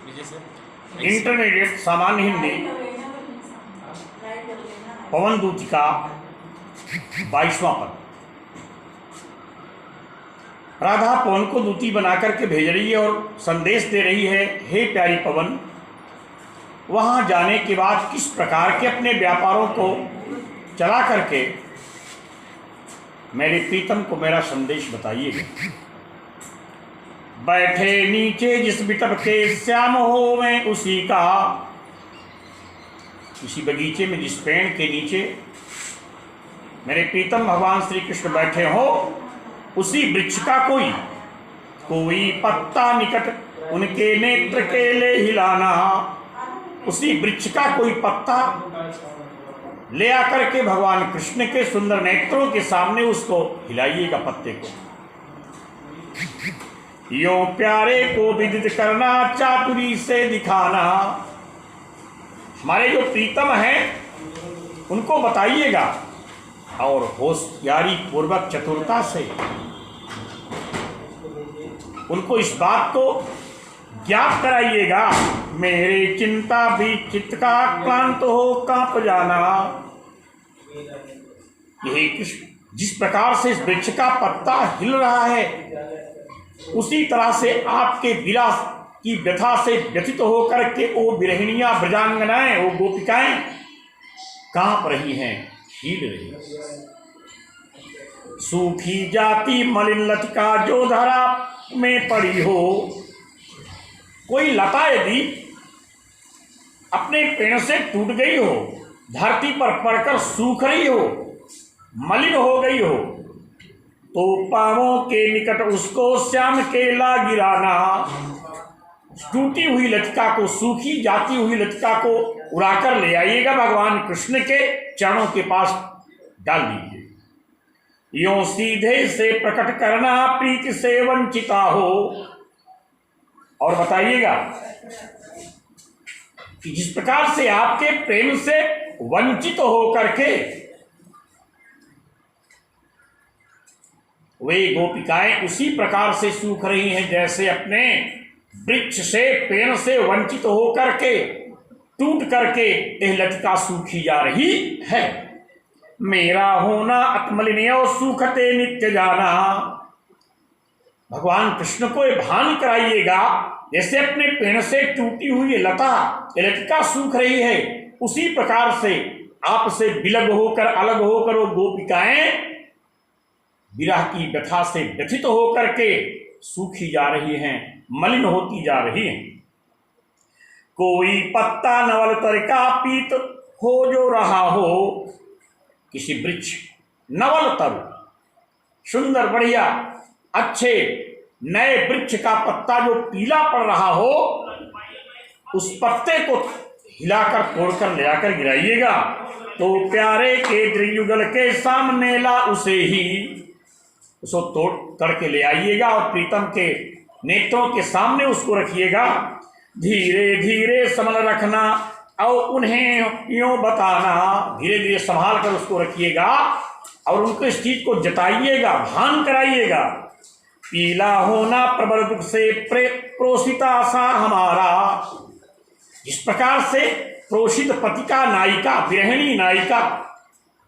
Intermediate सामान्य हिंदी पवन दूती का 22वां पद। राधा पवन को दूती बनाकर के भेज रही है और संदेश दे रही है, हे प्यारी पवन, वहां जाने के बाद किस प्रकार के अपने व्यापारों को चला करके मेरे प्रीतम को मेरा संदेश बताइएगा। बैठे नीचे जिस बिटप के श्याम हो मैं उसी का, किसी बगीचे में जिस पेड़ के नीचे मेरे प्रीतम भगवान श्री कृष्ण बैठे हो, उसी वृक्ष का कोई पत्ता निकट उनके नेत्र के ले हिलाना। उसी वृक्ष का कोई पत्ता ले आकर के भगवान कृष्ण के सुंदर नेत्रों के सामने उसको हिलाइएगा पत्ते को। यो प्यारे को विदित करना, चातुरी से दिखाना। हमारे जो प्रीतम हैं उनको बताइएगा और होशियारी पूर्वक चतुरता से उनको इस बात को ज्ञात कराइएगा। मेरे चिंता भी चित्त का क्लांत हो कांप जाना। यही कृष्ण, जिस प्रकार से इस वृक्ष का पत्ता हिल रहा है, उसी तरह से आपके विलास की व्यथा से व्यथित होकर के वो विरहिणियां, ब्रजांगनाएं, वो गोपिकाएं कांप रही हैं, हिल रही हैं। सूखी जाती मलिन लतिका जो धरा में पड़ी हो। कोई लता यदि अपने पेड़ से टूट गई हो, धरती पर पड़कर सूख रही हो, मलिन हो गई हो, तो पांवों के निकट उसको श्याम केला गिराना। टूटी हुई लतिका को, सूखी जाती हुई लतिका को उड़ाकर ले आइएगा, भगवान कृष्ण के चरणों के पास डाल दीजिए। यों सीधे से प्रकट करना, प्रीति से वंचिता हो। और बताइएगा कि जिस प्रकार से आपके प्रेम से वंचित होकर के वे गोपिकाएं उसी प्रकार से सूख रही हैं, जैसे अपने वृक्ष से, पेड़ से वंचित होकर के, टूट करके यह लतिका सूखी जा रही है। मेरा होना अतमलिनियो सूखते नित्य जाना। भगवान कृष्ण को ये भान कराइएगा, जैसे अपने पेड़ से टूटी हुई लतिका सूख रही है, उसी प्रकार से आपसे विलग होकर, अलग होकर वो गोपिकाएं विरह की व्यथा से व्यथित होकर के सूखी जा रही हैं, मलिन होती जा रही हैं। कोई पत्ता नवल तरिका पीत हो जो रहा हो। किसी वृक्ष, नवल तरु, सुंदर, बढ़िया, अच्छे नए वृक्ष का पत्ता जो पीला पड़ रहा हो, उस पत्ते को हिलाकर तोड़कर ले आकर गिराइएगा। तो प्यारे के त्रियुगल के सामने ला उसे ही, उसको तोड़ करके ले आइएगा और प्रीतम के नेत्रों के सामने उसको रखिएगा। धीरे धीरे संभल रखना और उन्हें यूं बताना। धीरे धीरे संभाल कर उसको रखिएगा और उनको इस चीज को जताइएगा, भान कराइएगा। पीला होना प्रबल दुख से प्रोषिता सा हमारा। जिस प्रकार से प्रोषित पति का नायिका, विरहिणी नायिका,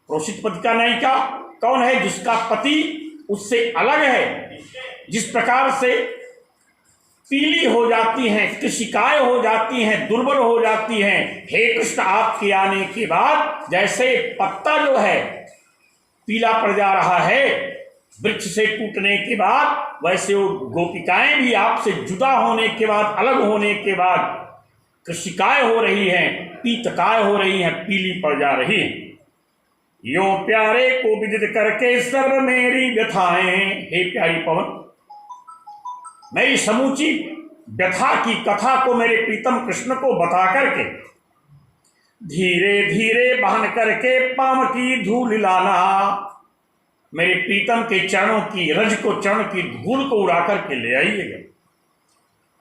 प्रोषित पति का नायिका कौन है? जिसका पति उससे अलग है। जिस प्रकार से पीली हो जाती हैं, कृशिकाएं हो जाती हैं, दुर्बल हो जाती हैं, हे कृष्ण आपके आने के बाद जैसे पत्ता जो है पीला पड़ जा रहा है वृक्ष से टूटने के बाद, वैसे वो गोपिकाएं भी आपसे जुदा होने के बाद, अलग होने के बाद कृशिकाएं हो रही हैं, पीतकाएं हो रही हैं, पीली पड़ जा रही हैं। यो प्यारे को विदित करके सर्व मेरी व्यथाएं। हे प्यारी पवन, मेरी समूची व्यथा की कथा को मेरे प्रीतम कृष्ण को बता करके धीरे धीरे बहन करके पाम की धूल लाना। मेरे प्रीतम के चरणों की, रज को, चरण की धूल को उड़ा करके ले आइएगा।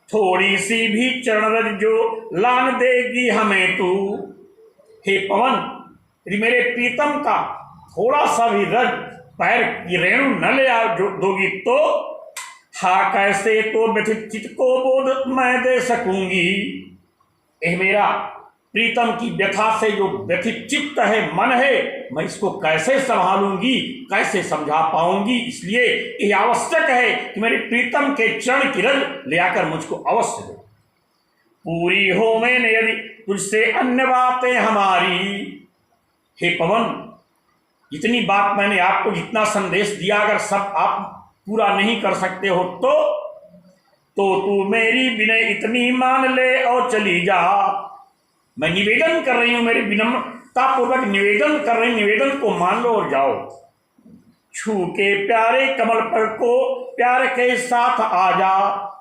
थोड़ी सी भी चरण रज जो लान देगी हमें तू। हे पवन, यदि मेरे प्रीतम का थोड़ा सा भी रज, पैर की रेणु न ले दोगी तो हा कैसे तो व्यथित चित्त को बोध मैं दे सकूंगी। यह मेरा प्रीतम की व्यथा से जो व्यथित चित्त है, मन है, मैं इसको कैसे संभालूंगी, कैसे समझा पाऊंगी। इसलिए यह आवश्यक है कि मेरे प्रीतम के चरण की रज ले आकर मुझको अवश्य दो। पूरी हो मैंने यदि तुझसे अन्य बातें हमारी। हे पवन, इतनी बात मैंने आपको जितना संदेश दिया, अगर सब आप पूरा नहीं कर सकते हो तो तू मेरी विनय इतनी मान ले और चली जा। मैं निवेदन कर रही हूं, मेरी विनम्रता पूर्वक निवेदन कर रही हूं, निवेदन को मान लो और जाओ। छू के प्यारे कमल पर को प्यार के साथ आ जा।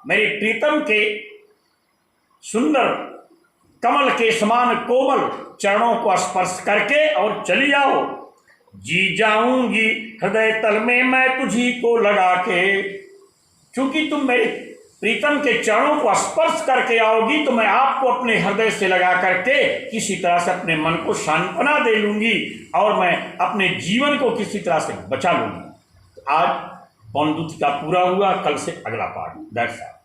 मेरे प्रीतम के सुंदर कमल के समान कोमल चरणों को स्पर्श करके और चली जाओ। जी जाऊंगी हृदय तल में मैं तुझी को लगा के। क्योंकि तुम मेरे प्रीतम के चरणों को स्पर्श करके आओगी तो मैं आपको अपने हृदय से लगा करके किसी तरह से अपने मन को सांत्वना दे लूंगी और मैं अपने जीवन को किसी तरह से बचा लूंगी। आज पौन दूत का पूरा हुआ, कल से अगला पाठ। That's all.